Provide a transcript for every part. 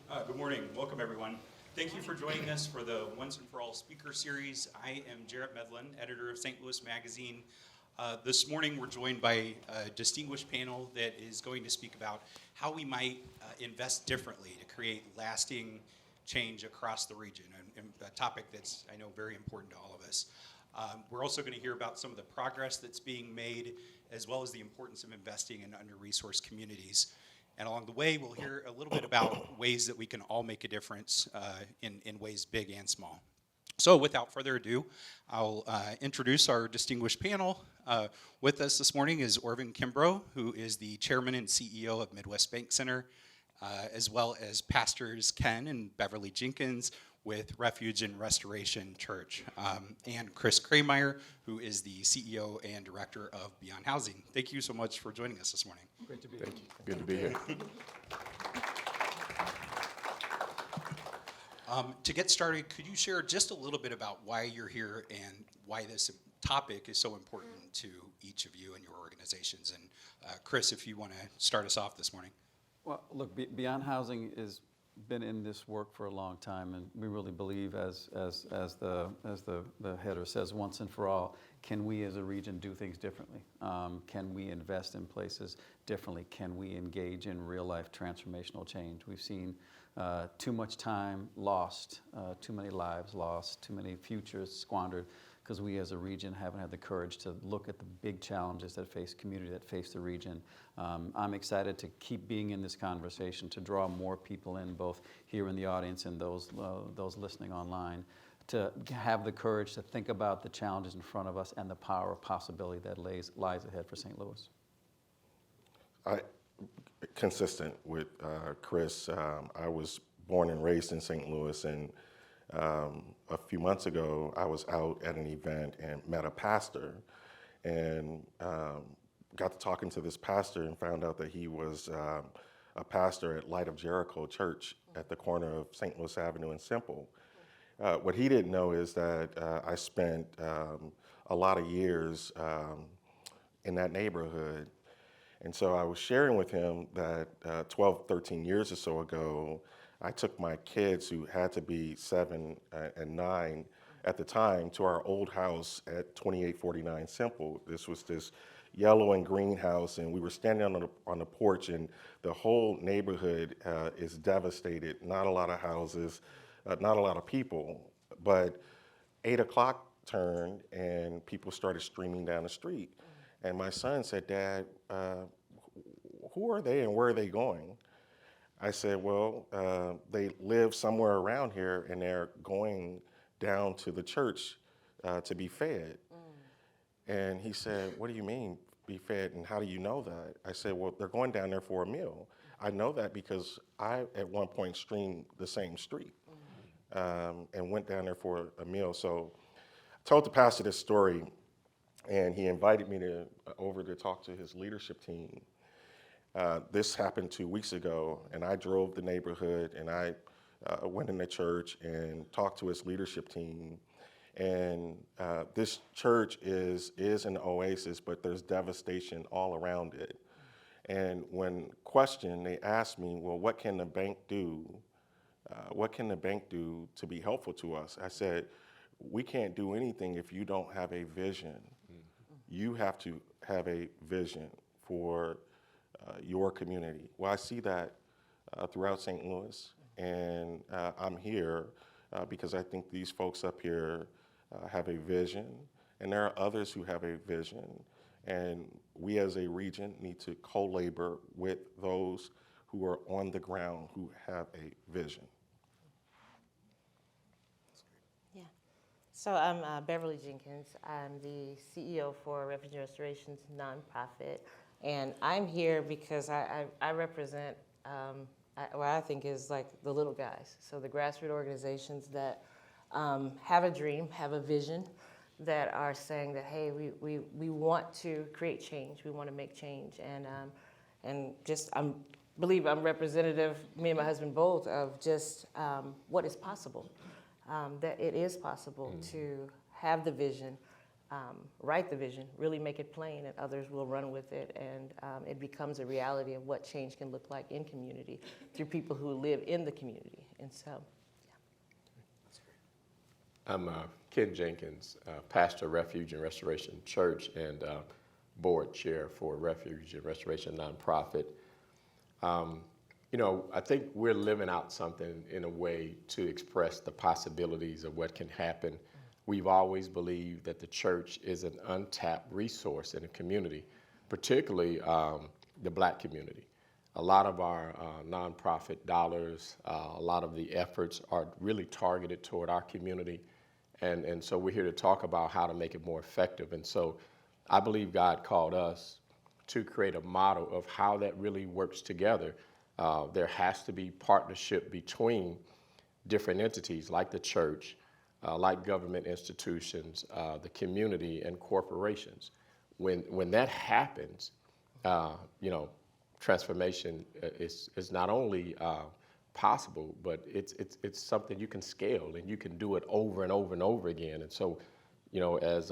Good morning. Welcome, everyone. Thank you for joining us for the Once and For All speaker series. I am Jarrett Medlin, editor of St. Louis Magazine. This morning, we're joined by a distinguished panel that is going to speak about how we might invest differently to create lasting change across the region, and a topic that's, I know, very important to all of us. We're also going to hear about some of the progress that's being made, as well as the importance of investing in under-resourced communities. And along the way, we'll hear a little bit about ways that we can all make a difference in ways big and small. So without further ado, I'll introduce our distinguished panel. With us this morning is Orvin Kimbrough, who is the chairman and CEO of Midwest Bank Center, as well as pastors Ken and Beverly Jenkins with Refuge and Restoration Church, and Chris Krameyer, who is the CEO and director of Beyond Housing. Thank you so much for joining us this morning. Great to be here. Thank you. Good to be here. To get started, could you share just a little bit about why you're here and why this topic is so important to each of you and your organizations? And Chris, if you want to start us off this morning. Well, look, Beyond Housing has been in this work for a long time, and we really believe, as the header says, once and for all, can we as a region do things differently? Can we invest in places differently? Can we engage in real-life transformational change? We've seen too much time lost, too many lives lost, too many futures squandered, because we as a region haven't had the courage to look at the big challenges that face community, that face the region. I'm excited to keep being in this conversation, to draw more people in, both here in the audience and those listening online, to have the courage to think about the challenges in front of us and the power of possibility that lies ahead for St. Louis. Consistent with Chris, I was born and raised in St. Louis, and a few months ago, I was out at an event and met a pastor, and got to talking to this pastor and found out that he was a pastor at Light of Jericho Church at the corner of St. Louis Avenue and Simple. What he didn't know is that I spent a lot of years in that neighborhood. And so I was sharing with him that 12, 13 years or so ago, I took my kids, who had to be 7 and 9 at the time, to our old house at 2849 Simple. This was this yellow and green house, and we were standing on the porch, and the whole neighborhood is devastated. Not a lot of houses, not a lot of people. But 8 o'clock turned, and people started streaming down the street. And my son said, "Dad, who are they and where are they going?" I said, "Well, they live somewhere around here, and they're going down to the church to be fed." And he said, "What do you mean, be fed, and how do you know that?" I said, "Well, they're going down there for a meal. I know that because I, at one point, streamed the same street and went down there for a meal." So I told the pastor this story, and he invited me over to talk to his leadership team. This happened 2 weeks ago, and I drove the neighborhood, and I went in the church and talked to his leadership team. And this church is an oasis, but there's devastation all around it. And when questioned, they asked me, "Well, what can the bank do? What can the bank do to be helpful to us?" I said, "We can't do anything if you don't have a vision. You have to have a vision for your community." Well, I see that throughout St. Louis, and I'm here because I think these folks up here have a vision, and there are others who have a vision, and we as a region need to co-labor with those who are on the ground who have a vision. Yeah. So I'm Beverly Jenkins. I'm the CEO for Refuge and Restoration's nonprofit. And I'm here because I represent what I think is like the little guys. So the grassroots organizations that have a dream, have a vision, that are saying that, hey, we want to create change, we want to make change. And just I believe I'm representative, me and my husband both, of just what is possible. That it is possible to have the vision, write the vision, really make it plain, and others will run with it, and it becomes a reality of what change can look like in community through people who live in the community. And so, I'm Ken Jenkins, pastor of Refuge and Restoration Church and board chair for Refuge and Restoration nonprofit. You know, I think we're living out something in a way to express the possibilities of what can happen. We've always believed that the church is an untapped resource in a community, particularly the Black community. A lot of our nonprofit dollars, a lot of the efforts are really targeted toward our community. And so we're here to talk about how to make it more effective. And so I believe God called us to create a model of how that really works together. There has to be partnership between different entities like the church, like government institutions, the community, and corporations. When that happens, you know, transformation is not only possible, but it's something you can scale, and you can do it over and over and over again. And so, you know, as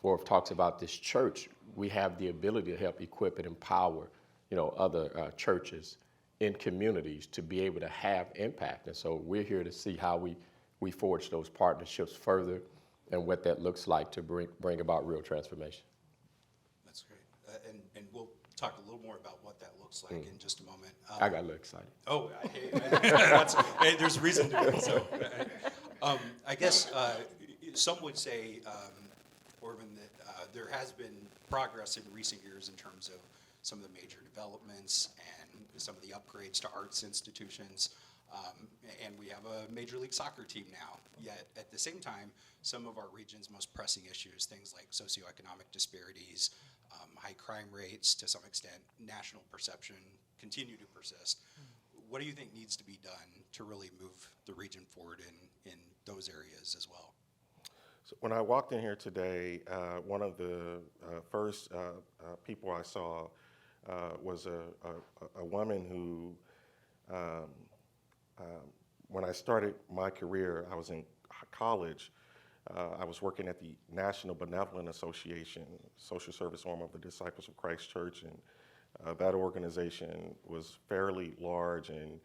Worf talks about this church, we have the ability to help equip and empower, you know, other churches in communities to be able to have impact. And so we're here to see how we forge those partnerships further and what that looks like to bring about real transformation. That's great. And we'll talk a little more about what that looks like in just a moment. I got a little excited. Oh, hey, there's reason to be so. I guess some would say, Orvin, that there has been progress in recent years in terms of some of the major developments and some of the upgrades to arts institutions. And we have a Major League Soccer team now. Yet at the same time, some of our region's most pressing issues, things like socioeconomic disparities, high crime rates, to some extent, national perception, continue to persist. What do you think needs to be done to really move the region forward in those areas as well? So when I walked in here today, one of the first people I saw was a woman who, when I started my career, I was in college. I was working at the National Benevolent Association, social service arm of the Disciples of Christ Church, and that organization was fairly large. And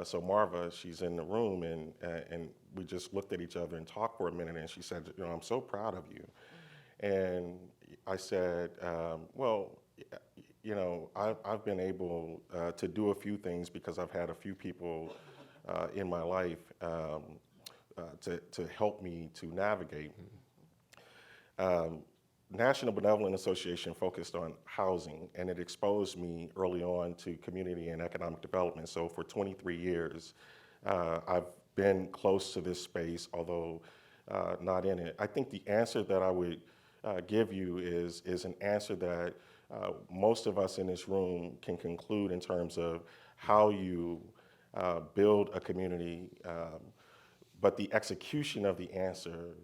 so Marva, she's in the room, and we just looked at each other and talked for a minute, and she said, you know, I'm so proud of you. And I said, well, you know, I've been able to do a few things because I've had a few people in my life to help me to navigate. National Benevolent Association focused on housing, and it exposed me early on to community and economic development. So for 23 years, I've been close to this space, although not in it. I think the answer that I would give you is an answer that most of us in this room can conclude in terms of how you build a community, but the execution of the answer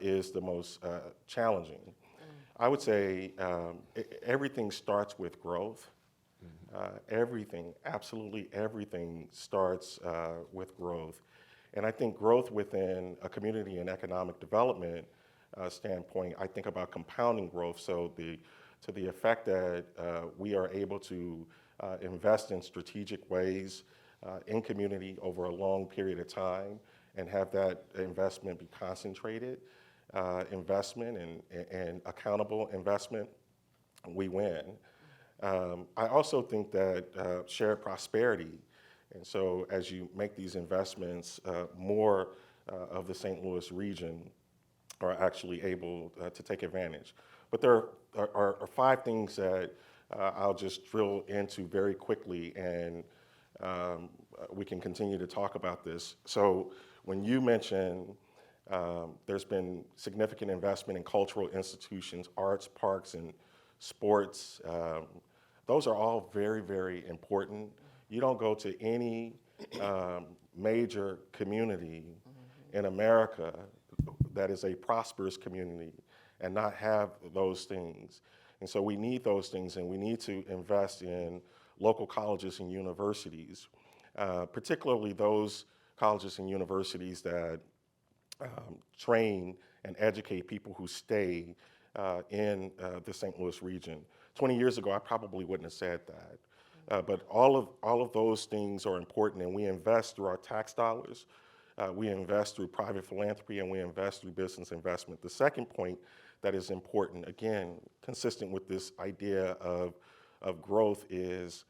is the most challenging. I would say everything starts with growth. Everything, absolutely everything starts with growth. And I think growth within a community and economic development standpoint, I think about compounding growth. So to the effect that we are able to invest in strategic ways in community over a long period of time and have that investment be concentrated investment and accountable investment, we win. I also think that shared prosperity, and so as you make these investments, more of the St. Louis region are actually able to take advantage. But there are 5 things that I'll just drill into very quickly, and we can continue to talk about this. So when you mention there's been significant investment in cultural institutions, arts, parks, and sports, those are all very, very important. You don't go to any major community in America that is a prosperous community and not have those things. And so we need those things, and we need to invest in local colleges and universities, particularly those colleges and universities that train and educate people who stay in the St. Louis region. 20 years ago, I probably wouldn't have said that. But all of those things are important, and we invest through our tax dollars, we invest through private philanthropy, and we invest through business investment. The second point that is important, again, consistent with this idea of growth, is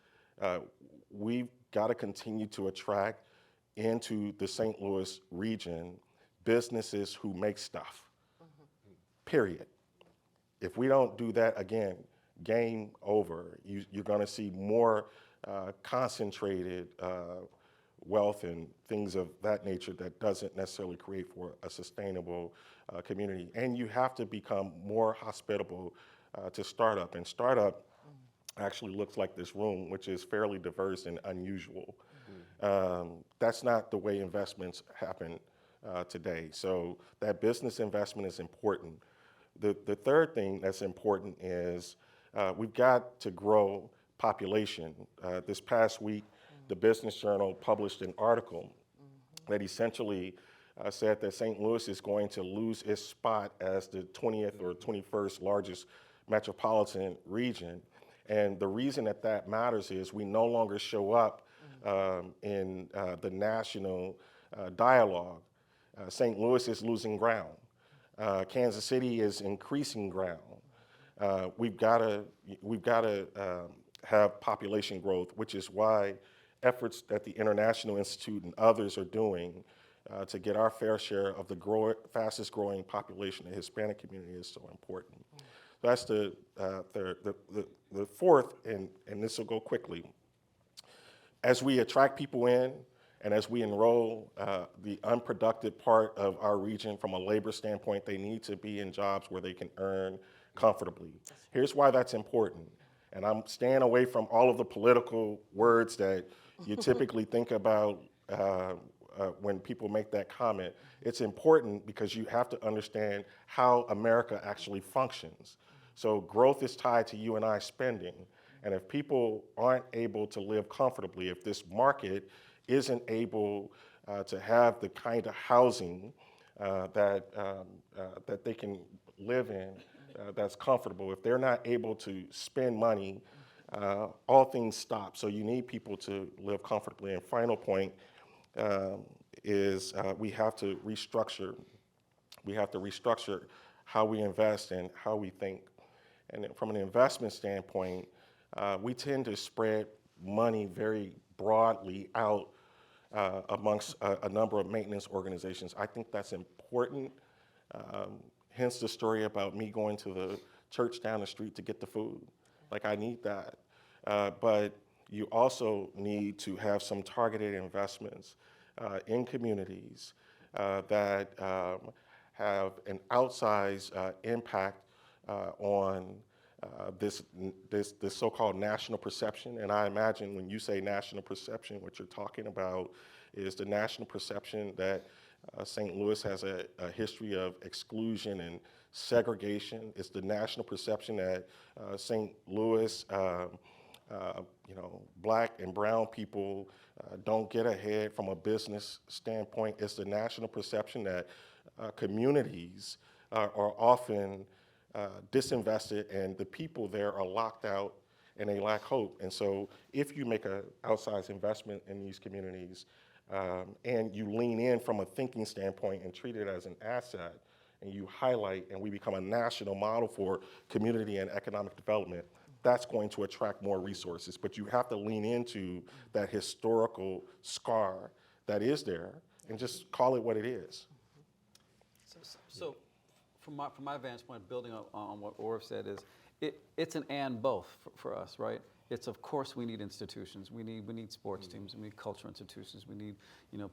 we've got to continue to attract into the St. Louis region businesses who make stuff, period. If we don't do that, again, game over. You're going to see more concentrated wealth and things of that nature that doesn't necessarily create for a sustainable community. And you have to become more hospitable to startup. And startup actually looks like this room, which is fairly diverse and unusual. That's not the way investments happen today. So that business investment is important. The third thing that's important is we've got to grow population. This past week, the Business Journal published an article that essentially said that St. Louis is going to lose its spot as the 20th or 21st largest metropolitan region. And the reason that matters is we no longer show up in the national dialogue. St. Louis is losing ground. Kansas City is increasing ground. We've got to have population growth, which is why efforts that the International Institute and others are doing to get our fair share of the fastest growing population, the Hispanic community, is so important. So that's the fourth, and this will go quickly. As we attract people in, and as we enroll the unproductive part of our region from a labor standpoint, they need to be in jobs where they can earn comfortably. Here's why that's important. And I'm staying away from all of the political words that you typically think about when people make that comment. It's important because you have to understand how America actually functions. So growth is tied to you and I spending. And if people aren't able to live comfortably, if this market isn't able to have the kind of housing that they can live in that's comfortable, if they're not able to spend money, all things stop. So you need people to live comfortably. And final point is we have to restructure. We have to restructure how we invest and how we think. And from an investment standpoint, we tend to spread money very broadly out amongst a number of maintenance organizations. I think that's important. Hence the story about me going to the church down the street to get the food. Like, I need that. But you also need to have some targeted investments in communities that have an outsized impact on this so-called national perception. And I imagine when you say national perception, what you're talking about is the national perception that St. Louis has a history of exclusion and segregation. It's the national perception that St. Louis, black and brown people don't get ahead from a business standpoint. It's the national perception that communities are often disinvested, and the people there are locked out and they lack hope. And so if you make an outsized investment in these communities and you lean in from a thinking standpoint and treat it as an asset, and you highlight and we become a national model for community and economic development, that's going to attract more resources. But you have to lean into that historical scar that is there and just call it what it is. So from my vantage point, building on what Orv said, is it's an and both for us, right? It's, of course, we need institutions. We need sports teams. We need cultural institutions. We need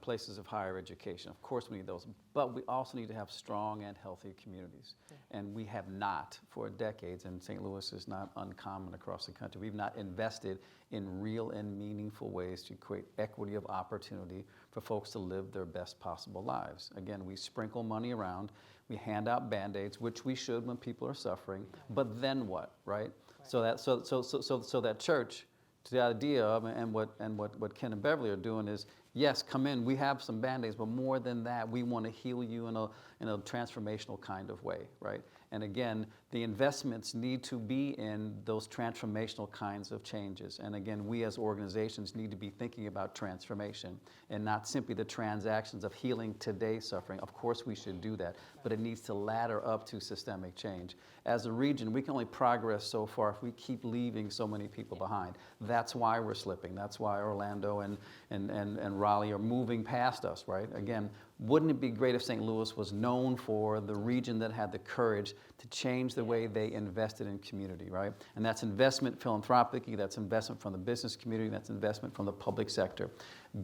places of higher education. Of course, we need those. But we also need to have strong and healthy communities. Yeah. And we have not for decades. And St. Louis is not uncommon across the country. We've not invested in real and meaningful ways to create equity of opportunity for folks to live their best possible lives. Again, we sprinkle money around. We hand out Band-Aids, which we should when people are suffering. But then what, right? So that church to the idea of, and what Ken and Beverly are doing is, yes, come in, we have some Band-Aids, but more than that, we want to heal you in a transformational kind of way, right? And again, the investments need to be in those transformational kinds of changes. And again, we as organizations need to be thinking about transformation and not simply the transactions of healing today's suffering. Of course we should do that, but it needs to ladder up to systemic change. As a region, we can only progress so far if we keep leaving so many people behind. That's why we're slipping. That's why Orlando and Raleigh are moving past us, right? Again, wouldn't it be great if St. Louis was known for the region that had the courage to change the way they invested in community, right? And that's investment philanthropically, that's investment from the business community, that's investment from the public sector.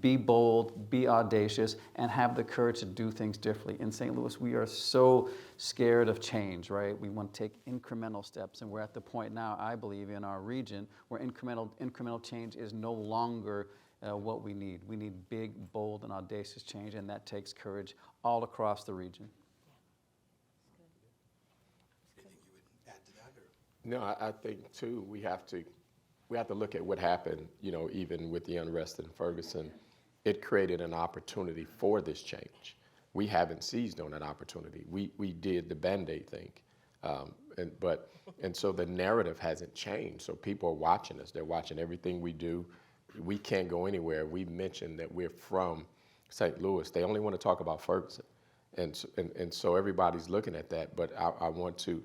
Be bold, be audacious, and have the courage to do things differently. In St. Louis, we are so scared of change, right? We want to take incremental steps, and we're at the point now, I believe, in our region where incremental change is no longer what we need. We need big, bold, and audacious change, and that takes courage all across the region. Anything you would add to that? Or? No, I think too we have to look at what happened. You know, even with the unrest in Ferguson, it created an opportunity for this change. We haven't seized on that opportunity. We did the Band-Aid thing, and so the narrative hasn't changed. So people are watching us. They're watching everything we do. We can't go anywhere. We mentioned that we're from St. Louis. They only want to talk about Ferguson, and so everybody's looking at that. But I want to,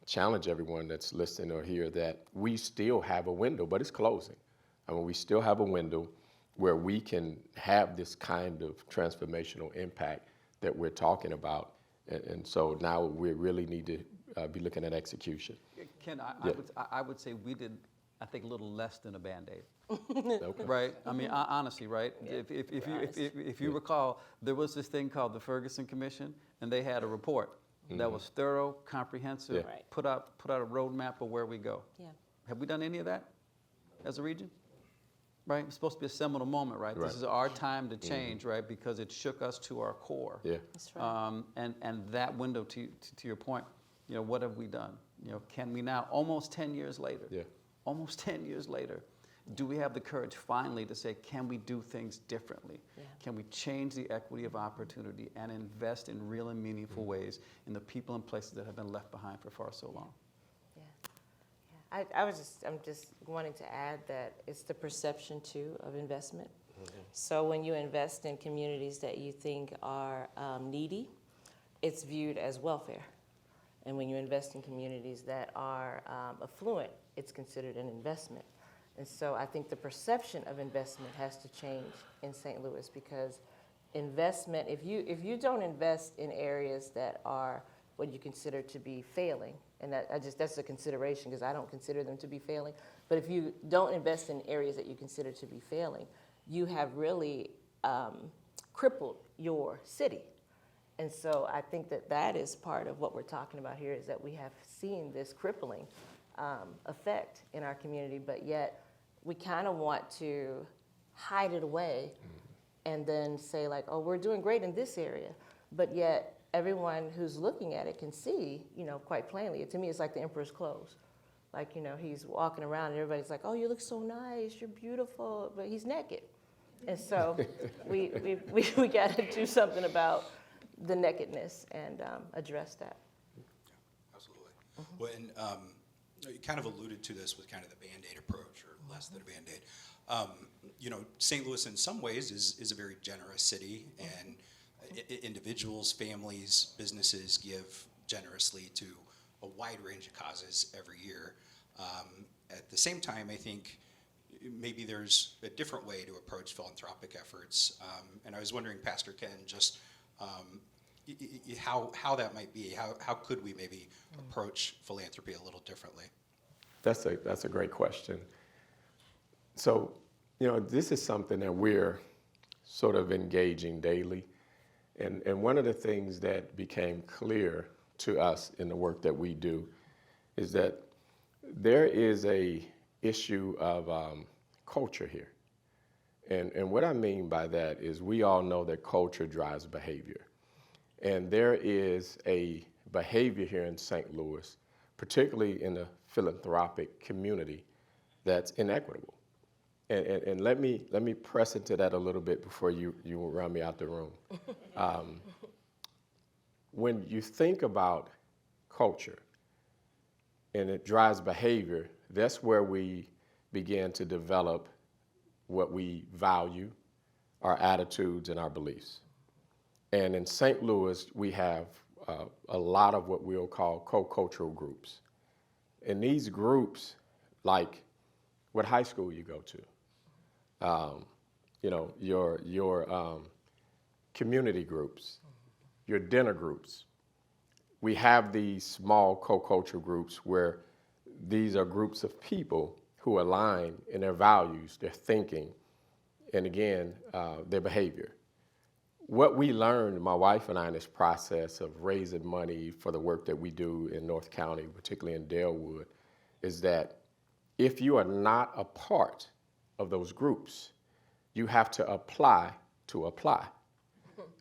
challenge everyone that's listening or here that we still have a window, but it's closing. I mean, we still have a window where we can have this kind of transformational impact that we're talking about, and so now we really need to be looking at execution. Ken, Yeah. I would say we did, I think, a little less than a Band-Aid. Okay. Right? I mean, honestly, right? If you recall, there was this thing called the Ferguson Commission, and they had a report that was thorough, comprehensive, Yeah. Right. put out a roadmap of where we go. Yeah. Have we done any of that as a region? Right? It's supposed to be a seminal moment, right? Right. This is our time to change, right? Because it shook us to our core. Yeah. That's right. And that window, to your point, what have we done? Can we now, almost 10 years later, Yeah. almost 10 years later, do we have the courage finally to say, can we do things differently? Yeah. Can we change the equity of opportunity and invest in real and meaningful ways in the people and places that have been left behind for far so long? Yeah. I'm just wanting to add that it's the perception too of investment. So when you invest in communities that you think are needy, it's viewed as welfare. And when you invest in communities that are affluent, it's considered an investment. And so I think the perception of investment has to change in St. Louis, because investment, if you don't invest in areas that are what you consider to be failing, and that's a consideration because I don't consider them to be failing, but if you don't invest in areas that you consider to be failing, you have really crippled your city. And so I think that is part of what we're talking about here, is that we have seen this crippling effect in our community, but yet we kind of want to hide it away and then say like, oh, we're doing great in this area, but yet everyone who's looking at it can see, quite plainly. To me, it's like the emperor's clothes. Like, he's walking around and everybody's like, oh, you look so nice, you're beautiful, but he's naked. And so we got to do something about the nakedness and address that. Absolutely. Well, and you kind of alluded to this with kind of the Band-Aid approach, or less than a Band-Aid. St. Louis in some ways is a very generous city, and individuals, families, businesses give generously to a wide range of causes every year. At the same time, I think maybe there's a different way to approach philanthropic efforts. And I was wondering, Pastor Ken, just how that might be. How could we maybe approach philanthropy a little differently? That's a great question. So, this is something that we're sort of engaging daily. And one of the things that became clear to us in the work that we do is that there is a issue of culture here. And what I mean by that is we all know that culture drives behavior. And there is a behavior here in St. Louis, particularly in the philanthropic community, that's inequitable. And let me press into that a little bit before you run me out the room. When you think about culture and it drives behavior, that's where we begin to develop what we value, our attitudes, and our beliefs. And in St. Louis, we have a lot of what we'll call co-cultural groups. And these groups, like what high school you go to, your community groups, your dinner groups. We have these small co-cultural groups where these are groups of people who align in their values, their thinking, and again, their behavior. What we learned, my wife and I, in this process of raising money for the work that we do in North County, particularly in Dalewood, is that if you are not a part of those groups, you have to apply to apply.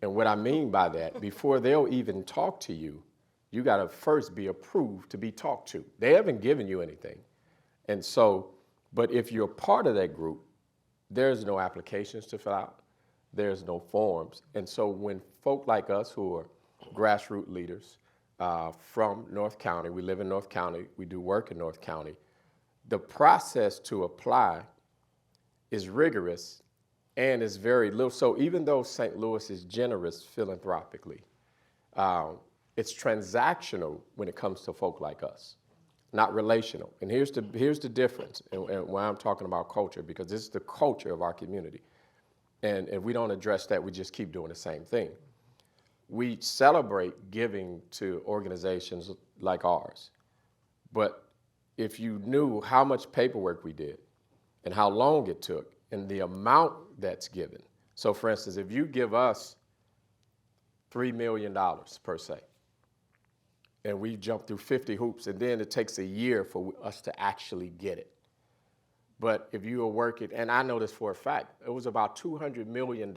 And what I mean by that, before they'll even talk to you, you got to first be approved to be talked to. They haven't given you anything. And so, but if you're part of that group, there's no applications to fill out. There's no forms. And so when folk like us who are grassroots leaders from North County, we live in North County, we do work in North County, the process to apply is rigorous and is very little. So even though St. Louis is generous philanthropically, it's transactional when it comes to folk like us, not relational. And here's the difference, and why I'm talking about culture, because this is the culture of our community. And if we don't address that, we just keep doing the same thing. We celebrate giving to organizations like ours. But if you knew how much paperwork we did and how long it took and the amount that's given. So for instance, if you give us $3 million per se, and we jump through 50 hoops, and then it takes a year for us to actually get it. But if you are working, and I know this for a fact, it was about $200 million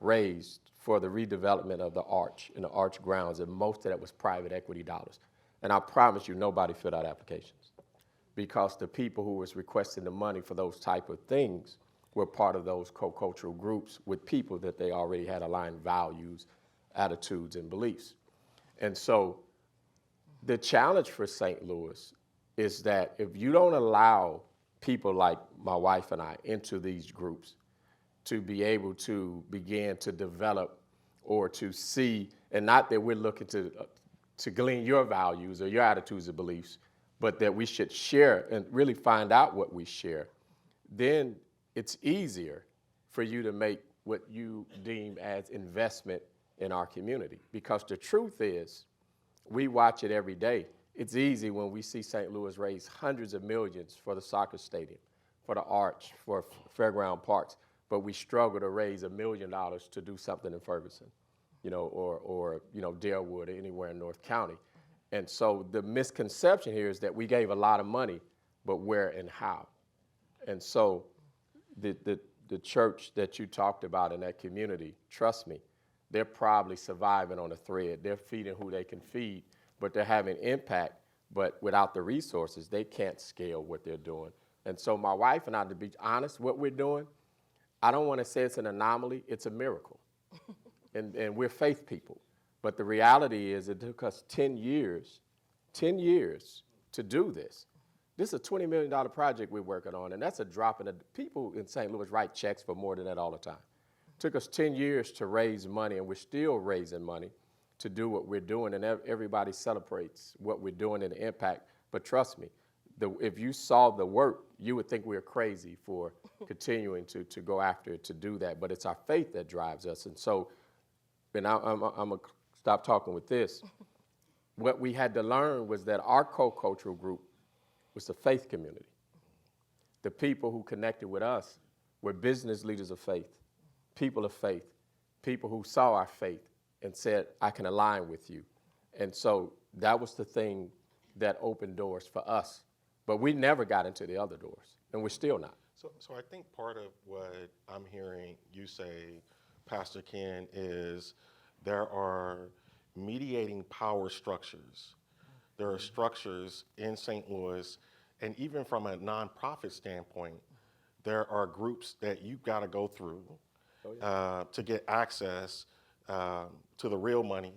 raised for the redevelopment of the Arch and the Arch grounds, and most of that was private equity dollars. And I promise you, nobody filled out applications because the people who was requesting the money for those type of things were part of those co-cultural groups with people that they already had aligned values, attitudes, and beliefs. And so the challenge for St. Louis is that if you don't allow people like my wife and I into these groups to be able to begin to develop or to see, and not that we're looking to glean your values or your attitudes or beliefs, but that we should share and really find out what we share, then it's easier for you to make what you deem as investment in our community. Because the truth is, we watch it every day. It's easy when we see St. Louis raise hundreds of millions for the soccer stadium, for the Arch, for Fairground Parks, but we struggle to raise $1 million to do something in Ferguson, or Dalewood, or anywhere in North County. And so the misconception here is that we gave a lot of money, but where and how? And so the church that you talked about in that community, trust me, they're probably surviving on a thread. They're feeding who they can feed, but they're having impact. But without the resources, they can't scale what they're doing. And so my wife and I, to be honest, what we're doing, I don't want to say it's an anomaly, it's a miracle. and we're faith people. But the reality is it took us 10 years to do this. This is a $20 million project we're working on, and that's a drop in the, people in St. Louis write checks for more than that all the time. It took us 10 years to raise money, and we're still raising money to do what we're doing, and everybody celebrates what we're doing and the impact. But trust me, if you saw the work, you would think we're crazy for continuing to go after it, to do that. But it's our faith that drives us. And so, and I'm going to stop talking with this. What we had to learn was that our co-cultural group was the faith community. The people who connected with us were business leaders of faith, people who saw our faith and said, I can align with you. And so that was the thing that opened doors for us. But we never got into the other doors, and we're still not. So I think part of what I'm hearing you say, Pastor Ken, is there are mediating power structures. There are structures in St. Louis And even from a nonprofit standpoint, there are groups that you've got to go through to get access to the real money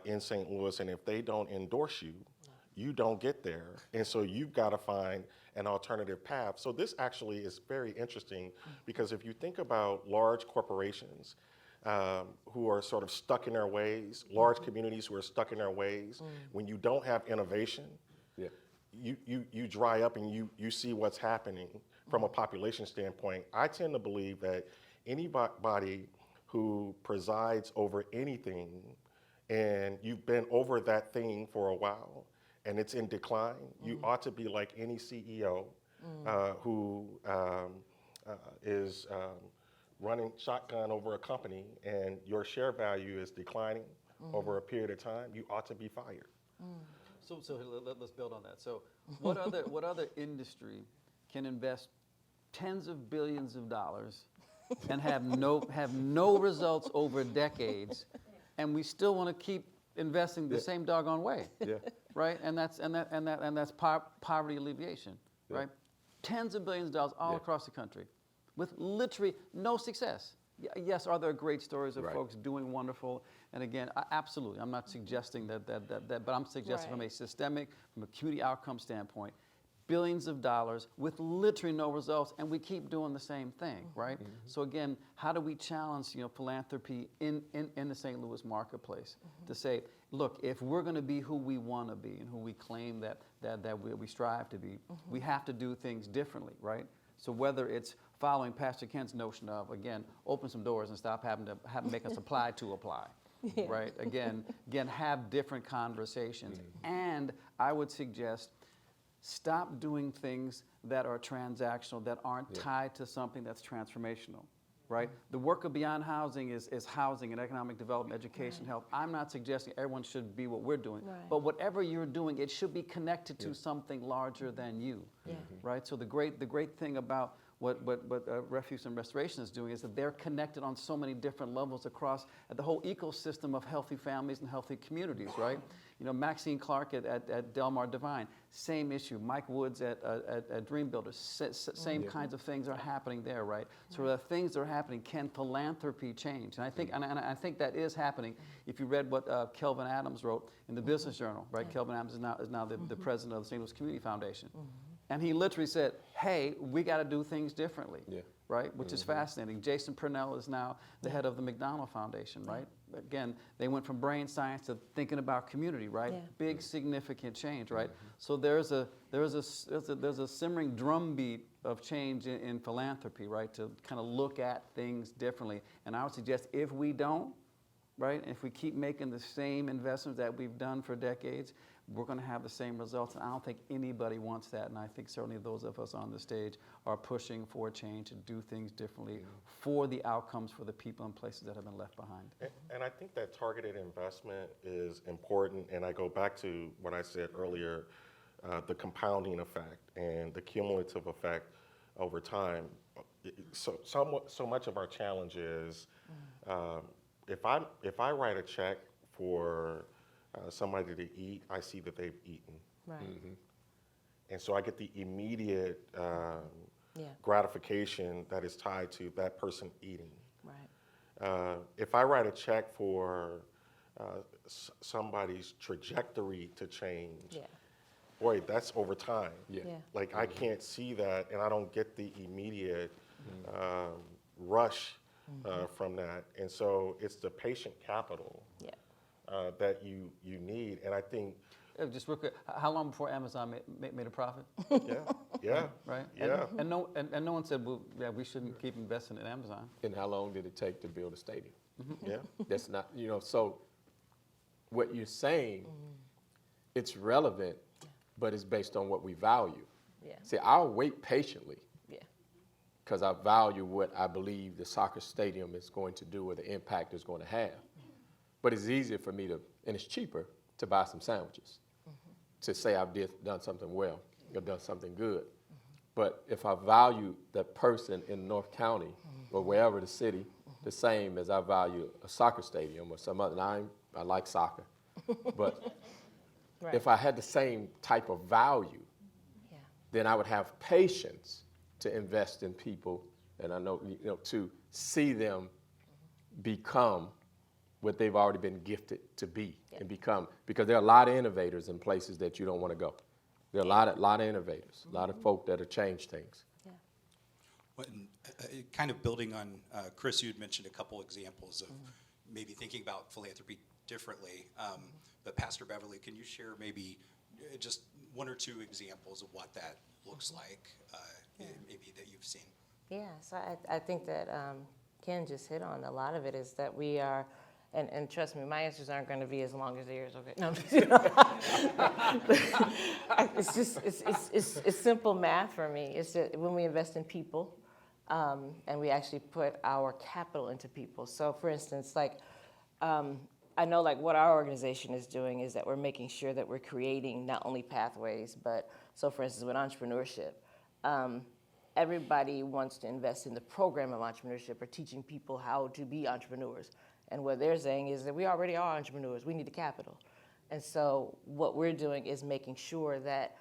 in St. Louis. And if they don't endorse you, you don't get there. And so you've got to find an alternative path. So this actually is very interesting because if you think about large corporations who are sort of stuck in their ways, large communities who are stuck in their ways, when you don't have innovation, you dry up and you see what's happening from a population standpoint. I tend to believe that anybody who presides over anything and you've been over that thing for a while and it's in decline, you ought to be like any CEO who is running shotgun over a company and your share value is declining over a period of time. You ought to be fired. So let's build on that. So what other industry can invest tens of billions of dollars and have no results over decades, and we still want to keep investing the same doggone way, right? And that's poverty alleviation, right? Tens of billions of dollars all across the country, with literally no success. Yes, are there great stories of folks doing wonderful? And again, absolutely, I'm not suggesting that, but I'm suggesting from a systemic, from a community outcome standpoint, billions of dollars with literally no results, and we keep doing the same thing, right? So again, how do we challenge, philanthropy in the St. Louis marketplace to say, look, if we're going to be who we want to be and who we claim that we strive to be, we have to do things differently, right? So whether it's following Pastor Kent's notion of, again, open some doors and stop having to make us apply to apply, right? Again, have different conversations. And I would suggest stop doing things that are transactional, that aren't tied to something that's transformational, right? The work of Beyond Housing is housing and economic development, education, health. I'm not suggesting everyone should be what we're doing, but whatever you're doing, it should be connected to something larger than you, right? So the great thing about what Refuge and Restoration is doing is that they're connected on so many different levels across the whole ecosystem of healthy families and healthy communities, right? Maxine Clark at Del Mar Divine, same issue. Mike Woods at Dream Builders, same kinds of things are happening there, right? So the things that are happening, can philanthropy change? And I think that is happening. If you read what Kelvin Adams wrote in the Business Journal, right? Kelvin Adams is now the president of the St. Louis Community Foundation. And he literally said, hey, we got to do things differently, right? Which is fascinating. Jason Purnell is now the head of the McDonald Foundation, right? Again, they went from brain science to thinking about community, right? Big, significant change, right? So there's a simmering drumbeat of change in philanthropy, right? To kind of look at things differently. And I would suggest if we don't, right? If we keep making the same investments that we've done for decades, we're going to have the same results. And I don't think anybody wants that. And I think certainly those of us on the stage are pushing for change to do things differently for the outcomes for the people and places that have been left behind. And I think that targeted investment is important. And I go back to what I said earlier, the compounding effect and the cumulative effect over time. So much of our challenge is if I write a check for somebody to eat, I see that they've eaten. Right. And so I get the immediate gratification that is tied to that person eating. Right. If I write a check for somebody's trajectory to change, boy, that's over time. Like I can't see that, and I don't get the immediate rush from that. And so it's the patient capital that you need. And I think just real quick, how long before Amazon made a profit? Right. And no one said, well, we shouldn't keep investing in Amazon. And how long did it take to build a stadium? That's not, so what you're saying, it's relevant, but it's based on what we value. See, I'll wait patiently because I value what I believe the soccer stadium is going to do or the impact it's going to have. But it's easier for me to, and it's cheaper, to buy some sandwiches, to say I've done something well, or done something good. But if I value that person in North County or wherever the city, the same as I value a soccer stadium or some other, and I like soccer, but if I had the same type of value, then I would have patience to invest in people, and I know, to see them become what they've already been gifted to be and become, because there are a lot of innovators in places that you don't want to go. There are a lot of innovators, a lot of folk that have changed things. Yeah. Well, and, kind of building on Chris, you had mentioned a couple examples of maybe thinking about philanthropy differently. But Pastor Beverly, can you share maybe just one or two examples of what that looks like, maybe that you've seen? Yeah, so I think that Ken just hit on a lot of it, is that we are, and trust me, my answers aren't going to be as long as yours, okay? No, it's just, it's simple math for me. It's that when we invest in people, and we actually put our capital into people. So for instance, like, I know like what our organization is doing is that we're making sure that we're creating not only pathways, but so for instance with entrepreneurship, everybody wants to invest in the program of entrepreneurship or teaching people how to be entrepreneurs. And what they're saying is that we already are entrepreneurs, we need the capital. And so what we're doing is making sure that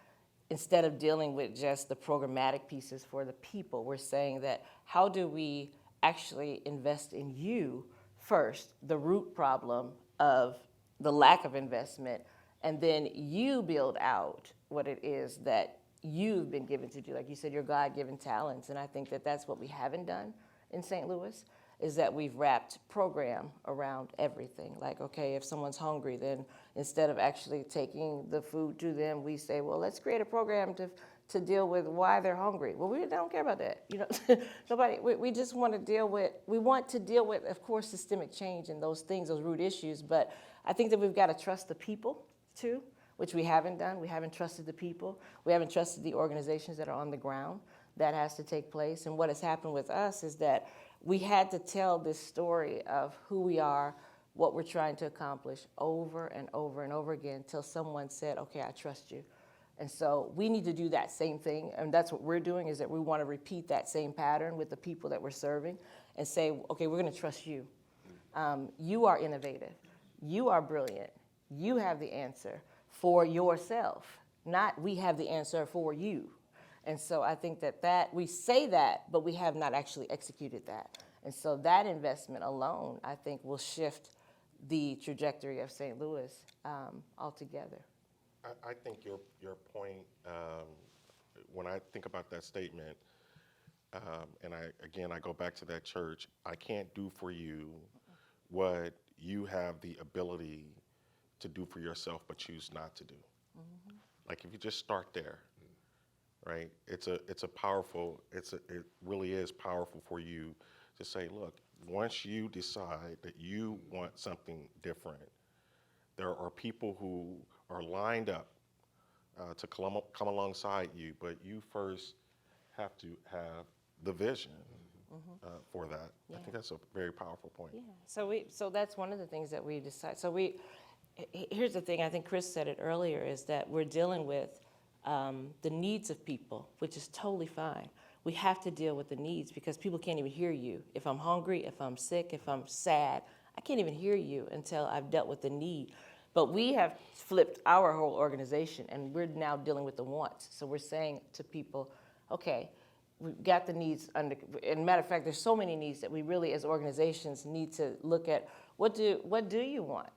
instead of dealing with just the programmatic pieces for the people, we're saying that how do we actually invest in you first, the root problem of the lack of investment, and then you build out what it is that you've been given to do. Like you said, your God-given talents, and I think that that's what we haven't done in St. Louis, is that we've wrapped program around everything. Like, okay, if someone's hungry, then instead of actually taking the food to them, we say, well, let's create a program to deal with why they're hungry. Well, we don't care about that. Nobody, we just want to deal with, of course, systemic change and those things, those root issues, but I think that we've got to trust the people too, which we haven't done. We haven't trusted the people. We haven't trusted the organizations that are on the ground. That has to take place. And what has happened with us is that we had to tell this story of who we are, what we're trying to accomplish over and over and over again until someone said, okay, I trust you. And so we need to do that same thing, and that's what we're doing, is that we want to repeat that same pattern with the people that we're serving and say, okay, we're going to trust you. You are innovative. You are brilliant. You have the answer for yourself, not we have the answer for you. And so I think that we say that, but we have not actually executed that. And so that investment alone, I think, will shift the trajectory of St. Louis altogether. I think your point, when I think about that statement, and I go back to that church, I can't do for you what you have the ability to do for yourself but choose not to do. Mm-hmm. Like if you just start there, right? It really is powerful for you to say, look, once you decide that you want something different, there are people who are lined up to come alongside you, but you first have to have the vision for that. Yeah. I think that's a very powerful point. Yeah. So that's one of the things that we decide. So here's the thing. I think Chris said it earlier, is that we're dealing with the needs of people, which is totally fine. We have to deal with the needs because people can't even hear you. If I'm hungry, if I'm sick, if I'm sad, I can't even hear you until I've dealt with the need. But we have flipped our whole organization, and we're now dealing with the wants. So we're saying to people, okay, we've got the needs under, and matter of fact, there's so many needs that we really, as organizations, need to look at what do you want?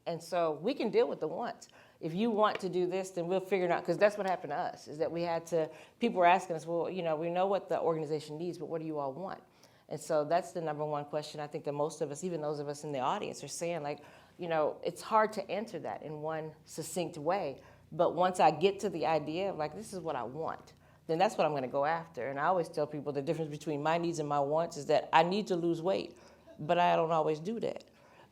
And so we can deal with the wants. If you want to do this, then we'll figure it out, because that's what happened to us, is that we had to, people were asking us, well, we know what the organization needs, but what do you all want? And so that's the number one question I think that most of us, even those of us in the audience, are saying, like, it's hard to answer that in one succinct way. But once I get to the idea of, like, this is what I want, then that's what I'm going to go after. And I always tell people the difference between my needs and my wants is that I need to lose weight, but I don't always do that.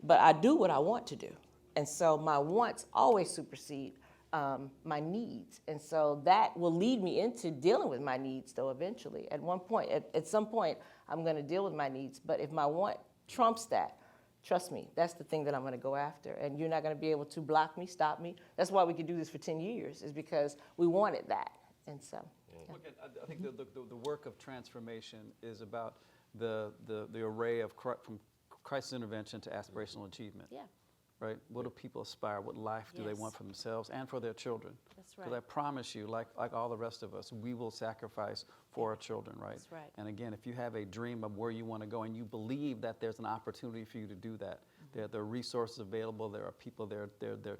But I do what I want to do. And so my wants always supersede my needs. And so that will lead me into dealing with my needs, though, eventually. At some point, I'm going to deal with my needs. But if my want trumps that, trust me, that's the thing that I'm going to go after. And you're not going to be able to block me, stop me. That's why we could do this for 10 years, is because we wanted that. And so, yeah. Look, I think the work of transformation is about the array of from crisis intervention to aspirational achievement. Yeah. right? What do people aspire? What life do they Yes. want for themselves and for their children? That's Because right. I promise you, like all the rest of us, we will sacrifice for our children, right? That's right. And again, if you have a dream of where you want to go and you believe that there's an opportunity for you to do that, there are resources available, there are people there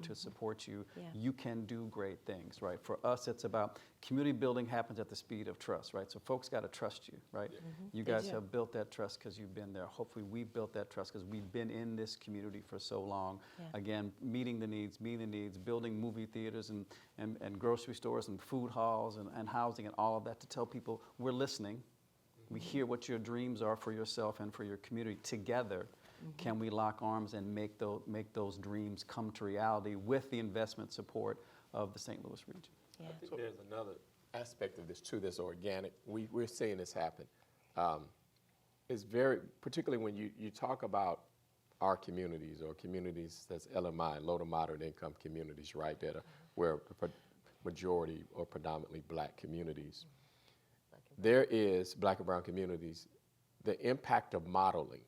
to support you, Yeah. you can do great things, right? For us, it's about community building happens at the speed of trust, right? So folks got to trust you, right? You They guys do. have built that trust because you've been there. Hopefully we've built that trust because we've been in this community for so long. Yeah. Again, meeting the needs, building movie theaters and grocery stores and food halls and housing and all of that to tell people we're listening. We hear what your dreams are for yourself and for your community. Together, can we lock arms and make those dreams come to reality with the investment support of the St. Louis region? Yeah. I think there's another aspect of this too that's organic. We're seeing this happen. It's very, particularly when you talk about our communities or communities that's LMI, low to moderate income communities, right, that are where the majority or predominantly black communities. There is, black and brown communities, the impact of modeling.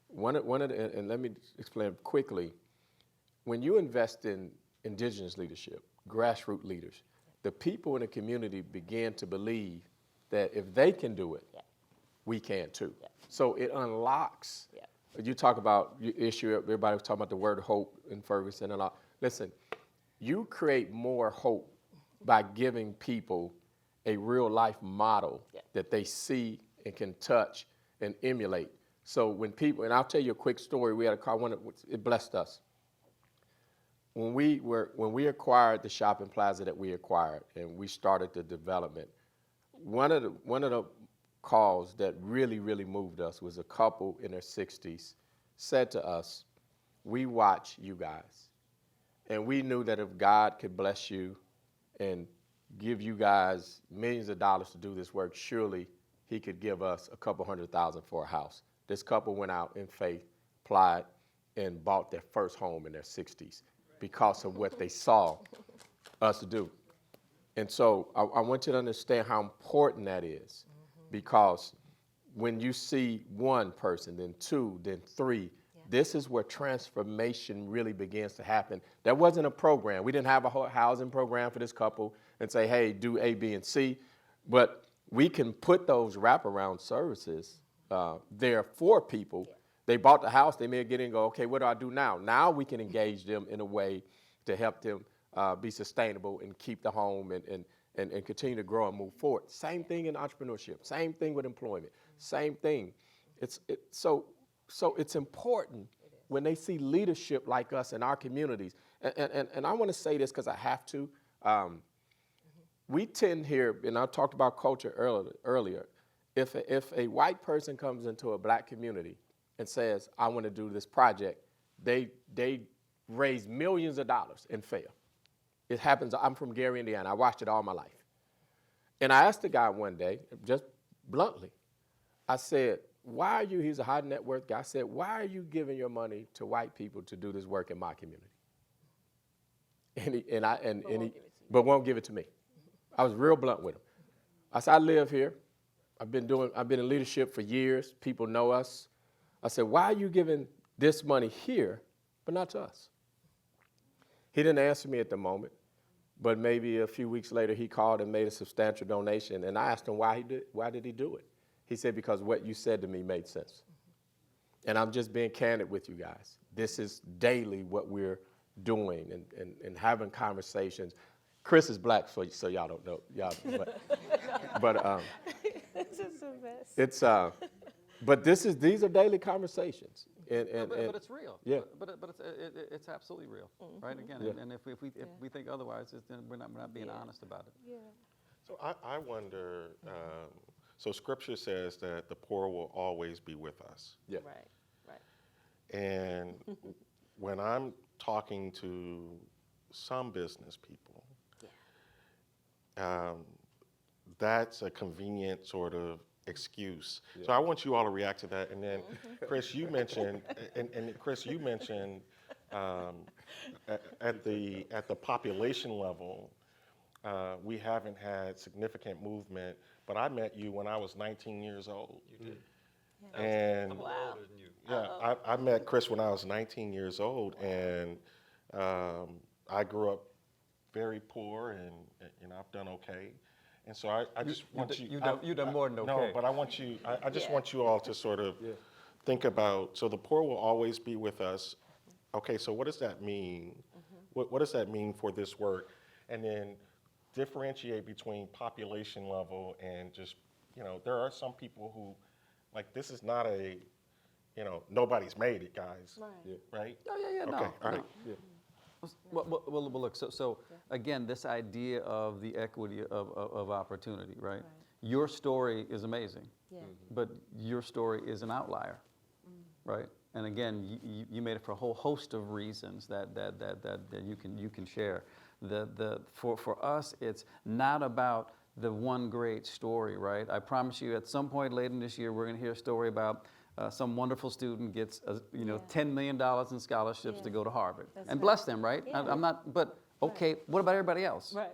One of the, and let me explain quickly, when you invest in indigenous leadership, grassroots leaders, the people in the community begin to believe that if they can do it, Yeah. we can too. Yeah. So it unlocks. Yeah. You talk about your issue, everybody was talking about the word hope in Ferguson and all. Listen, you create more hope by giving people a real life model Yeah. that they see and can touch and emulate. So when people, and I'll tell you a quick story. We had a car, it blessed us. When we acquired the shopping plaza that we acquired and we started the development, one of the calls that really, really moved us was a couple in their 60s said to us, we watch you guys. And we knew that if God could bless you and give you guys millions of dollars to do this work, surely he could give us a couple $100,000 for a house. This couple went out in faith, applied, and bought their first home in their 60s because of what they saw us do. And so I want you to understand how important that is, because when you see one person, then two, then three, this is where transformation really begins to happen. There wasn't a program. We didn't have a whole housing program for this couple and say, hey, do A, B, and C. But we can put those wraparound services there for people. Yeah. They bought the house, they may get in and go, okay, what do I do now? Now we can engage them in a way to help them be sustainable and keep the home and continue to grow and move forward. Same thing in entrepreneurship, same thing with employment, same thing. So it's important when they see leadership like us in our communities. And I want to say this because I have to. We tend here, and I talked about culture earlier, if a white person comes into a black community and says, I want to do this project, they raise millions of dollars and fail. It happens. I'm from Gary, Indiana. I watched it all my life. And I asked the guy one day, just bluntly, I said, why are you, he's a high net worth guy, I said, why are you giving your money to white people to do this work in my community? But won't give it to me. I was real blunt with him. I said, I live here. I've been in leadership for years. People know us. I said, why are you giving this money here, but not to us? He didn't answer me at the moment, but maybe a few weeks later he called and made a substantial donation, and I asked him why did he do it? He said, because what you said to me made sense. And I'm just being candid with you guys. This is daily what we're doing and having conversations. Chris is black, so y'all don't know, but This is the best. it's but these are daily conversations. But it's real. Yeah. But it's absolutely real, right? Again, Yeah. and if we think otherwise, then we're not being honest about it. Yeah. So I wonder, so Scripture says that the poor will always be with us. Yeah. Right. And when I'm talking to some business people, that's a convenient sort of excuse. Yeah. So I want you all to react to that. And then, Chris, you mentioned, at the population level, we haven't had significant movement. But I met you when I was 19 years old. You did. And Wow. yeah, I met Chris when I was 19 years old, and I grew up very poor, and I've done okay. And so I just want you. You done more than okay. No, but I want you. I just Yeah. want you all to sort of think about. So the poor will always be with us. Okay, so what does that mean? What does that mean for this work? And then differentiate between population level and just, there are some people who, like, this is not a, nobody's made it, guys. Right? Oh, yeah, no. Okay, all right. No. Well, look, so again, this idea of the equity of opportunity, right? Your story is amazing, but your story is an outlier, right? And again, you made it for a whole host of reasons that you can share. For us, it's not about the one great story, right? I promise you, at some point later in this year, we're going to hear a story about some wonderful student gets $10 million in scholarships to go to Harvard, and bless them, right? Yeah. I'm not, but okay, what about everybody else? Right.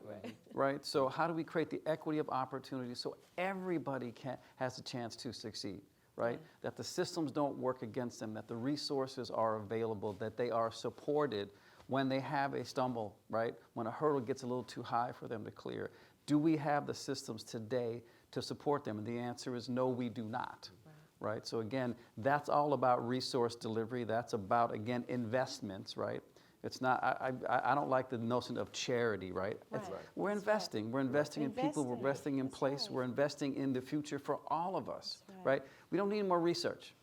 Right. So how do we create the equity of opportunity so everybody has a chance to succeed? Right? That the systems don't work against them, that the resources are available, that they are supported when they have a stumble, right? When a hurdle gets a little too high for them to clear. Do we have the systems today to support them? And the answer is no, we do not. Right? So again, that's all about resource delivery. That's about, again, investments, right? It's not, I don't like the notion of charity, right? We're investing. We're investing in people. We're investing in place. We're investing in the future for all of us, right? We don't need more research.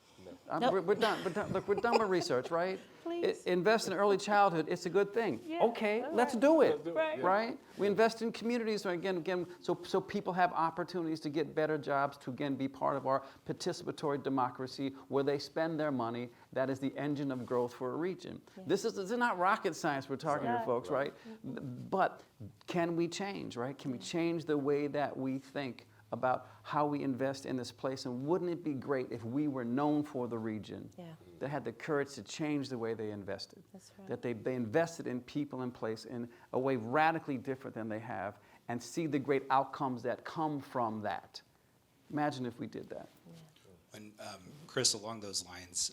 We're done. Look, we're done with research, right? Please. Invest in early childhood. It's a good thing. Yeah, Okay, all let's right. do it. Right. We invest in communities again, so people have opportunities to get better jobs, to again be part of our participatory democracy where they spend their money. That is the engine of growth for a region. This is not rocket science we're talking here, folks, right? But can we change, right? Can we change the way that we think about how we invest in this place? And wouldn't it be great if we were known for the region that had the courage to change the way they invested? That's right. That they invested in people and place in a way radically different than they have, and see the great outcomes that come from that. Imagine if we did that. And Chris, along those lines,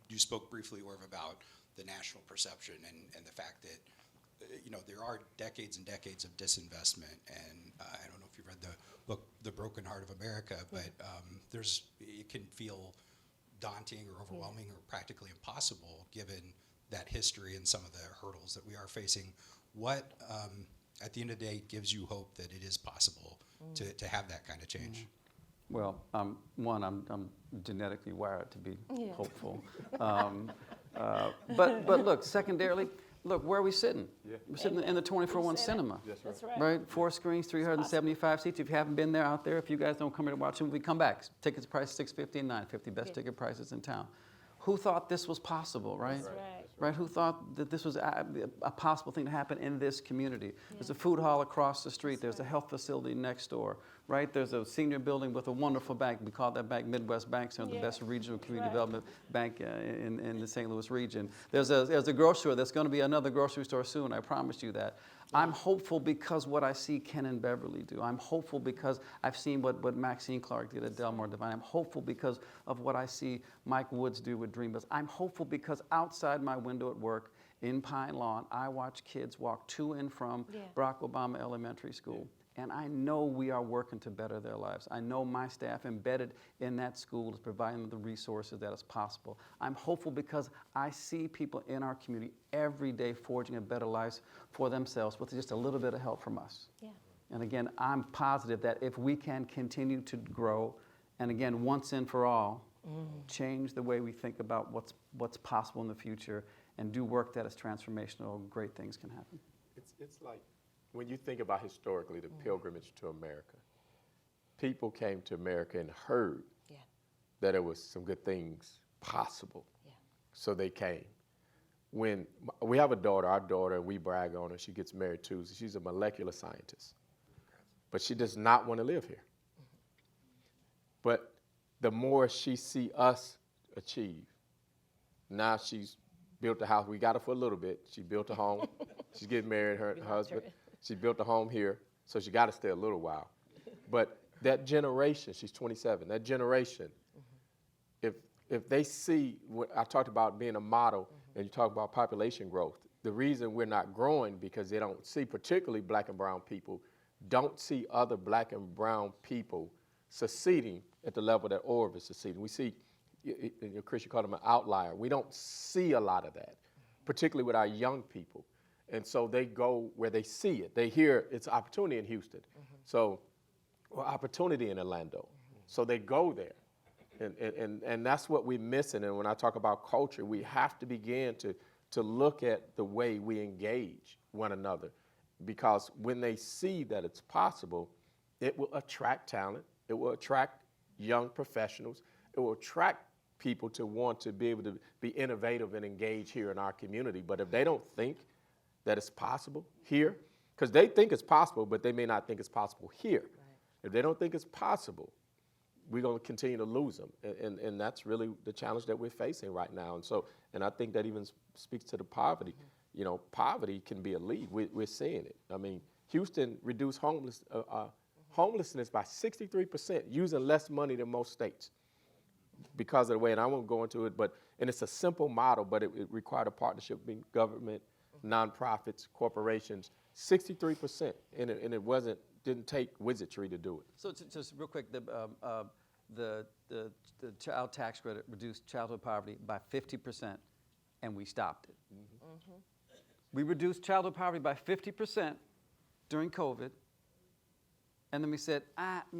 you spoke briefly, Orv, about the national perception and the fact that there are decades and decades of disinvestment, and I don't know if you've read the book The Broken Heart of America, but it can feel daunting or overwhelming or practically impossible given that history and some of the hurdles that we are facing. What, at the end of the day, gives you hope that it is possible to have that kind of change? Well, I'm genetically wired to be hopeful. But look, secondarily, look, where are we sitting? We're sitting in the 24/1 cinema. That's right. Right? 4 screens, 375 seats. If you haven't been there out there, if you guys don't come here to watch a movie, come back. Tickets price $650 and $950, best ticket prices in town. Who thought this was possible, right? That's right. Right? Who thought that this was a possible thing to happen in this community? There's a food hall across the street. There's a health facility next door, right? There's a senior building with a wonderful bank. We call that bank Midwest Bank Center, the best regional community development bank in the St. Louis region. There's a grocery store. There's going to be another grocery store soon. I promise you that. I'm hopeful because what I see Ken and Beverly do. I'm hopeful because I've seen what Maxine Clark did at Delmar Divine. I'm hopeful because of what I see Mike Woods do with Dreambills. I'm hopeful because outside my window at work in Pine Lawn, I watch kids walk to and from Barack Obama Elementary School. And I know we are working to better their lives. I know my staff embedded in that school is providing them the resources that is possible. I'm hopeful because I see people in our community every day forging a better life for themselves with just a little bit of help from us. Yeah. And again, I'm positive that if we can continue to grow, and again, once and for all, change the way we think about what's possible in the future and do work that is transformational, great things can happen. It's like, when you think about historically the pilgrimage to America, people came to America and heard that there was some good things possible. So they came. When we have our daughter, we brag on her, she gets married Tuesday. She's a molecular scientist, but she does not want to live here. But the more she see us achieve, now she's built a house. We got her for a little bit. She built a home. She's getting married, her husband. She built a home here, so she got to stay a little while. But that generation, she's 27, that generation if they see what I talked about being a model, and you talk about population growth, the reason we're not growing because they don't see, particularly black and brown people, don't see other black and brown people succeeding at the level that Orb is succeeding. We see, Chris, you call them an outlier. We don't see a lot of that, particularly with our young people. And so they go where they see it. They hear it's opportunity in Houston, so or opportunity in Orlando. So they go there. And that's what we're missing. And when I talk about culture, we have to begin to look at the way we engage one another. Because when they see that it's possible, it will attract talent. It will attract young professionals. It will attract people to want to be able to be innovative and engage here in our community. But if they don't think that it's possible here, because they think it's possible, but they may not think it's possible here. Right. If they don't think it's possible, we're going to continue to lose them. And that's really the challenge that we're facing right now. And I think that even speaks to the poverty. Mm-hmm. You know, poverty can be a lead. We're seeing it. I mean, Houston reduced homelessness by 63% using less money than most states because of the way, and I won't go into it, and it's a simple model, but it required a partnership between government, nonprofits, corporations, 63%, and it didn't take wizardry to do it. So just real quick, the child tax credit reduced childhood poverty by 50%, and we stopped it. Mm-hmm. Mm-hmm. We reduced childhood poverty by 50% during COVID, and then we said, that's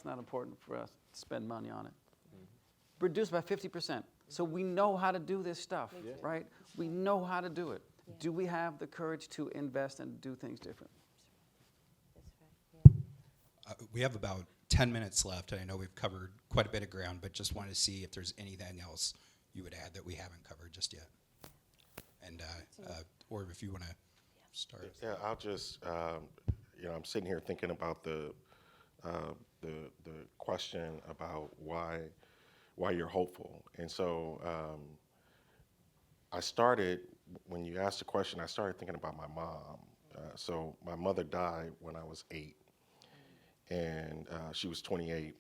not important for us to spend money on it. Mm-hmm. Reduced by 50%. So we know how to do this stuff, right? We know how to do it. Yeah. Do we have the courage to invest and do things differently? We have about 10 minutes left, and I know we've covered quite a bit of ground, but just wanted to see if there's anything else you would add that we haven't covered just yet. And, or if you want to start. Yeah, I'll just, I'm sitting here thinking about the question about why you're hopeful. And so I started, when you asked the question, I started thinking about my mom. So my mother died when I was 8. And she was 28.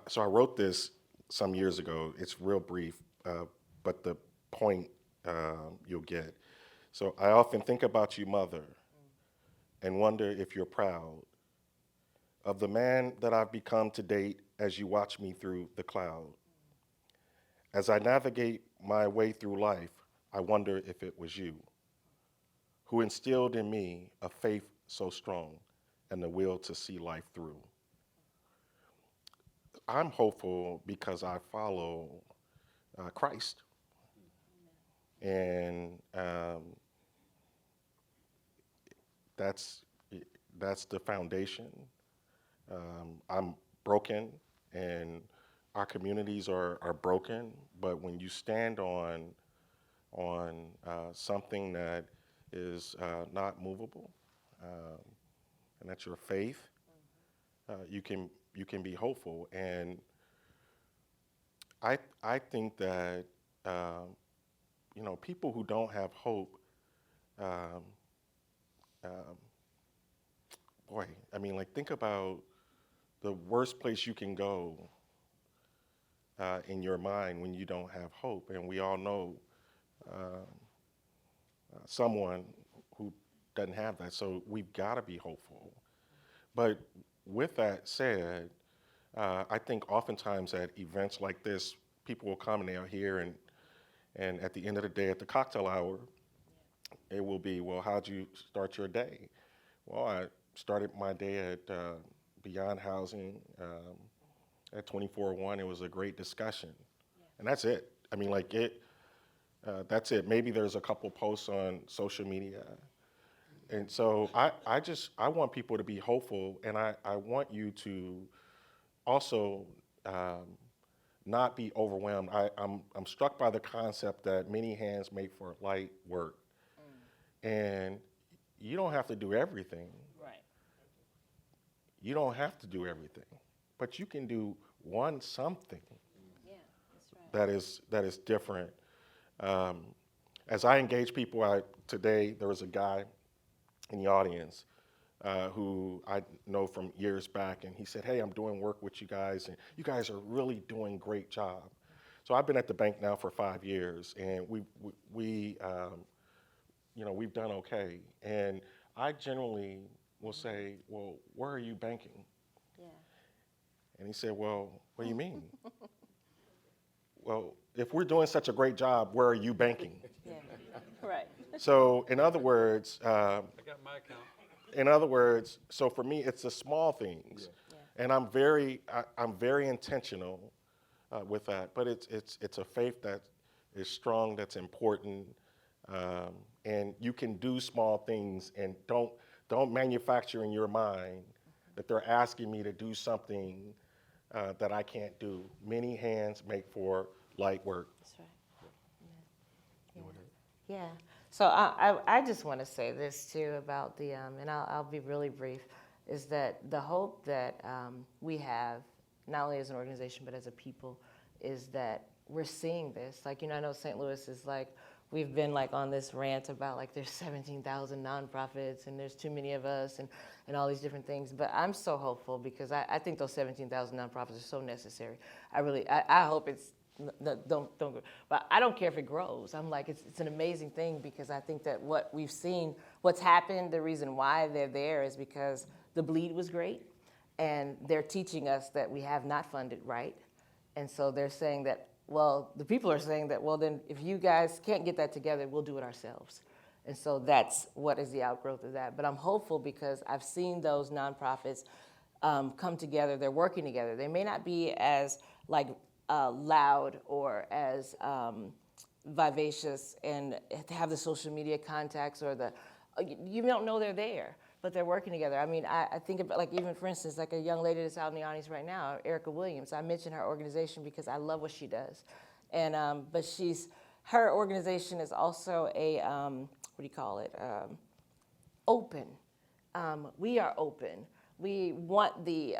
So I wrote this some years ago. It's real brief, but the point you'll get. So I often think about you, Mother, and wonder if you're proud of the man that I've become to date as you watch me through the cloud. As I navigate my way through life, I wonder if it was you who instilled in me a faith so strong and the will to see life through. I'm hopeful because I follow Christ. And that's the foundation. I'm broken, and our communities are broken, but when you stand on something that is not movable, and that's your faith, you can be hopeful. And I think that people who don't have hope, think about the worst place you can go in your mind when you don't have hope. And we all know someone who doesn't have that. So we've got to be hopeful. But with that said, I think oftentimes at events like this, people will come and they'll hear, and at the end of the day, at the cocktail hour, it will be, well, how'd you start your day? Well, I started my day at Beyond Housing at 2401. It was a great discussion. And that's it. That's it. Maybe there's a couple posts on social media. And so I want people to be hopeful, and I want you to also not be overwhelmed. I'm struck by the concept that many hands make for light work. And you don't have to do everything. Right. You don't have to do everything, but you can do something. Yeah, that's right. That is different. As I engage people, today there was a guy in the audience who I know from years back, and he said, "Hey, I'm doing work with you guys, and you guys are really doing a great job." So I've been at the bank now for 5 years, and we've done okay. And I generally will say, "Well, where are you banking?" Yeah. And he said, "Well, what do you mean?" Well, if we're doing such a great job, where are you banking? Yeah. Right. So, in other words, I got my account. in other words, so for me, it's the small things, and I'm very intentional with that. But it's a faith that is strong, that's important, and you can do small things, and don't manufacture in your mind that they're asking me to do something that I can't do. Many hands make for light work. That's right. Yeah. So I just want to say this too about the, and I'll be really brief, is that the hope that we have, not only as an organization but as a people, is that we're seeing this. Like, I know St. Louis is like, we've been like on this rant about like there's 17,000 nonprofits and there's too many of us and all these different things. But I'm so hopeful because I think those 17,000 nonprofits are so necessary. I hope it's, don't go, but I don't care if it grows. I'm like, it's an amazing thing because I think that what we've seen, what's happened, the reason why they're there is because the bleed was great and they're teaching us that we have not funded right. And so they're saying that, well, the people are saying that, well, then if you guys can't get that together, we'll do it ourselves. And so that's what is the outgrowth of that. But I'm hopeful because I've seen those nonprofits come together. They're working together. They may not be as like loud or as vivacious and have the social media contacts or you don't know they're there, but they're working together. I mean, I think about like even for instance, like a young lady that's out in the audience right now, Erica Williams. I mention her organization because I love what she does. And, but her organization is also a, what do you call it? Open. We are open. We want the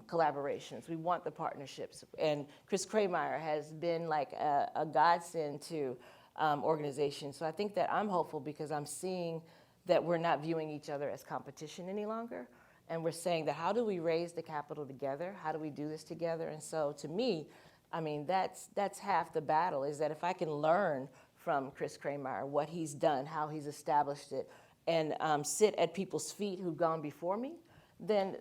collaborations. We want the partnerships. And Chris Krameyer has been like a godsend to organizations. So I think that I'm hopeful because I'm seeing that we're not viewing each other as competition any longer. And we're saying that how do we raise the capital together? How do we do this together? And so to me, I mean, that's half the battle is that if I can learn from Chris Krameyer what he's done, how he's established it, and sit at people's feet who've gone before me, then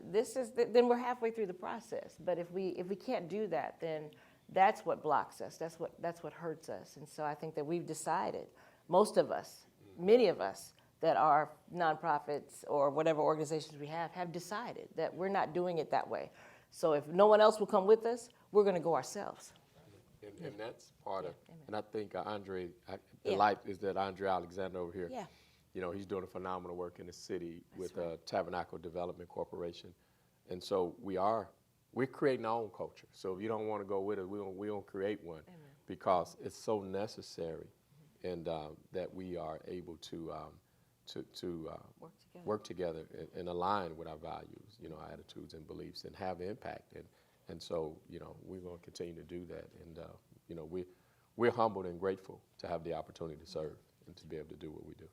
then we're halfway through the process. But if we can't do that, then that's what blocks us. That's what hurts us. And so I think that we've decided, most of us, many of us that are nonprofits or whatever organizations we have decided that we're not doing it that way. So if no one else will come with us, we're going to go ourselves. And that's part of, Amen. and I think Andre, Yeah. light is that Andre Alexander over here. Yeah. He's doing a phenomenal work in the city with right. Tabernacle Development Corporation. And so we're creating our own culture. So if you don't want to go with it, we don't create one. Amen. Because it's so necessary and that we are able to work together and align with our values, our attitudes and beliefs and have impact. And so, we're going to continue to do that. And, we're humbled and grateful to have the opportunity to serve and to be able to do what we do.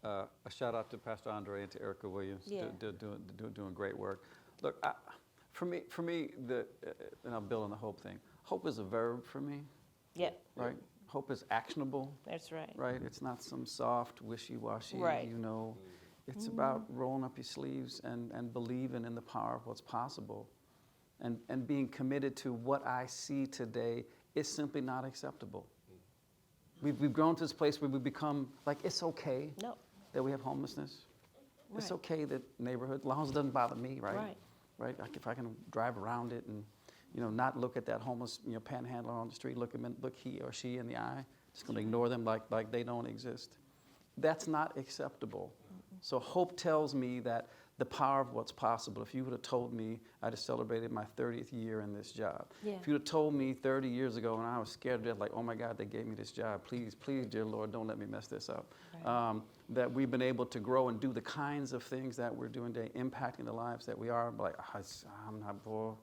A shout out to Pastor Andre and to Erica Williams, Yeah. doing great work. Look, for me, and I'll build on the hope thing. Hope is a verb for me, Yeah. right? Hope is actionable, That's right. right? It's not some soft, wishy-washy, Right. It's about rolling up your sleeves and believing in the power of what's possible and being committed to what I see today is simply not acceptable. We've grown to this place where we become like, it's okay No. that we have homelessness. It's Right. okay that neighborhood, as long as it doesn't bother me, right? Right. Right? Like if I can drive around it and, not look at that homeless, panhandler on the street, look he or she in the eye, just gonna ignore them like they don't exist. That's not acceptable. So hope tells me that the power of what's possible. If you would have told me, I just celebrated my 30th year in this job. Yeah. If you would have told me 30 years ago when I was scared to death, like, oh my God, they gave me this job. Please, dear Lord, don't let me mess this up. Right. That we've been able to grow and do the kinds of things that we're doing today, impacting the lives that we are. Like, I'm not bored.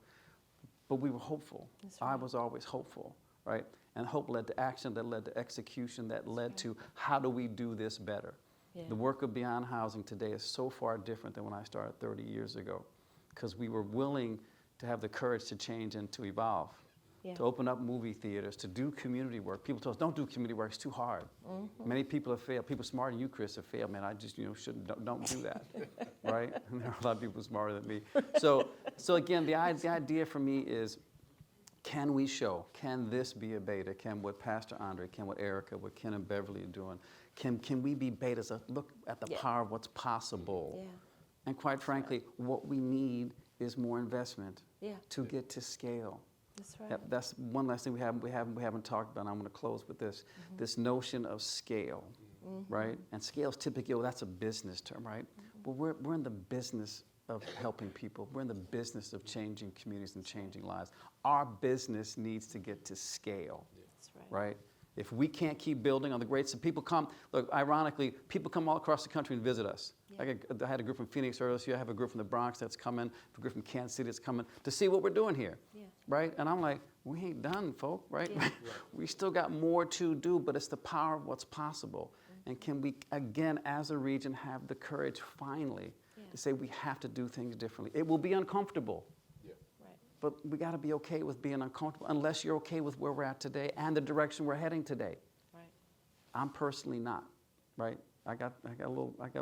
But we were hopeful. That's I right. was always hopeful, right? And hope led to action, that led to execution, that led to how do we do this better? Yeah. The work of Beyond Housing today is so far different than when I started 30 years ago, because we were willing to have the courage to change and to evolve, Yeah. to open up movie theaters, to do community work. People told us, don't do community work, it's too hard. Many people have failed. People smarter than you, Chris, have failed. Man, I just, don't do that, right? And there are a lot of people smarter than me. So again, the idea for me is, can we show, can this be a beta? Can what Pastor Andre, can what Erica, what Ken and Beverly are doing, can we be betas? Look at the Yeah. power of what's possible. Yeah. And quite frankly, what we need is more investment Yeah. to get to scale. That's right. That's one last thing we haven't talked about, and I'm going to close with this. This notion of scale, right? And scale is typically, that's a business term, right? But we're in the business of helping people. We're in the business of changing communities and changing lives. Our business needs to get to scale, That's right. right? If we can't keep building on the great, so people come, look, ironically, people come all across the country and visit us. Yeah. I had a group from Phoenix earlier this year. I have a group from the Bronx that's coming, a group from Kansas City that's coming to see what we're doing here, Yeah. right? And I'm like, we ain't done, folk, right? Yeah. We still got more to do, but it's the power of what's possible. And can we, again, as a region, have the courage finally to say we have to do things differently? It will be uncomfortable. Right. But we got to be okay with being uncomfortable, unless you're okay with where we're at today and the direction we're heading today. Right. I'm personally not, right? I got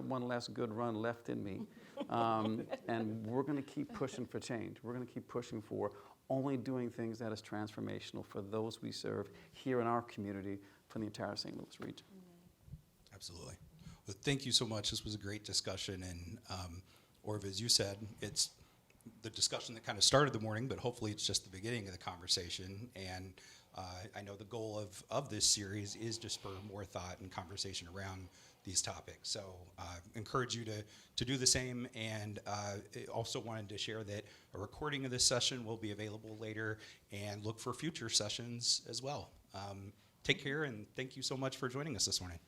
one last good run left in me, and we're going to keep pushing for change. We're going to keep pushing for only doing things that is transformational for those we serve here in our community, for the entire St. Louis region. Absolutely. Well, thank you so much. This was a great discussion, and Orv, as you said, it's the discussion that kind of started the morning, but hopefully it's just the beginning of the conversation. And I know the goal of this series is to spur more thought and conversation around these topics. So encourage you to do the same, and also wanted to share that a recording of this session will be available later, and look for future sessions as well. Take care, and thank you so much for joining us this morning.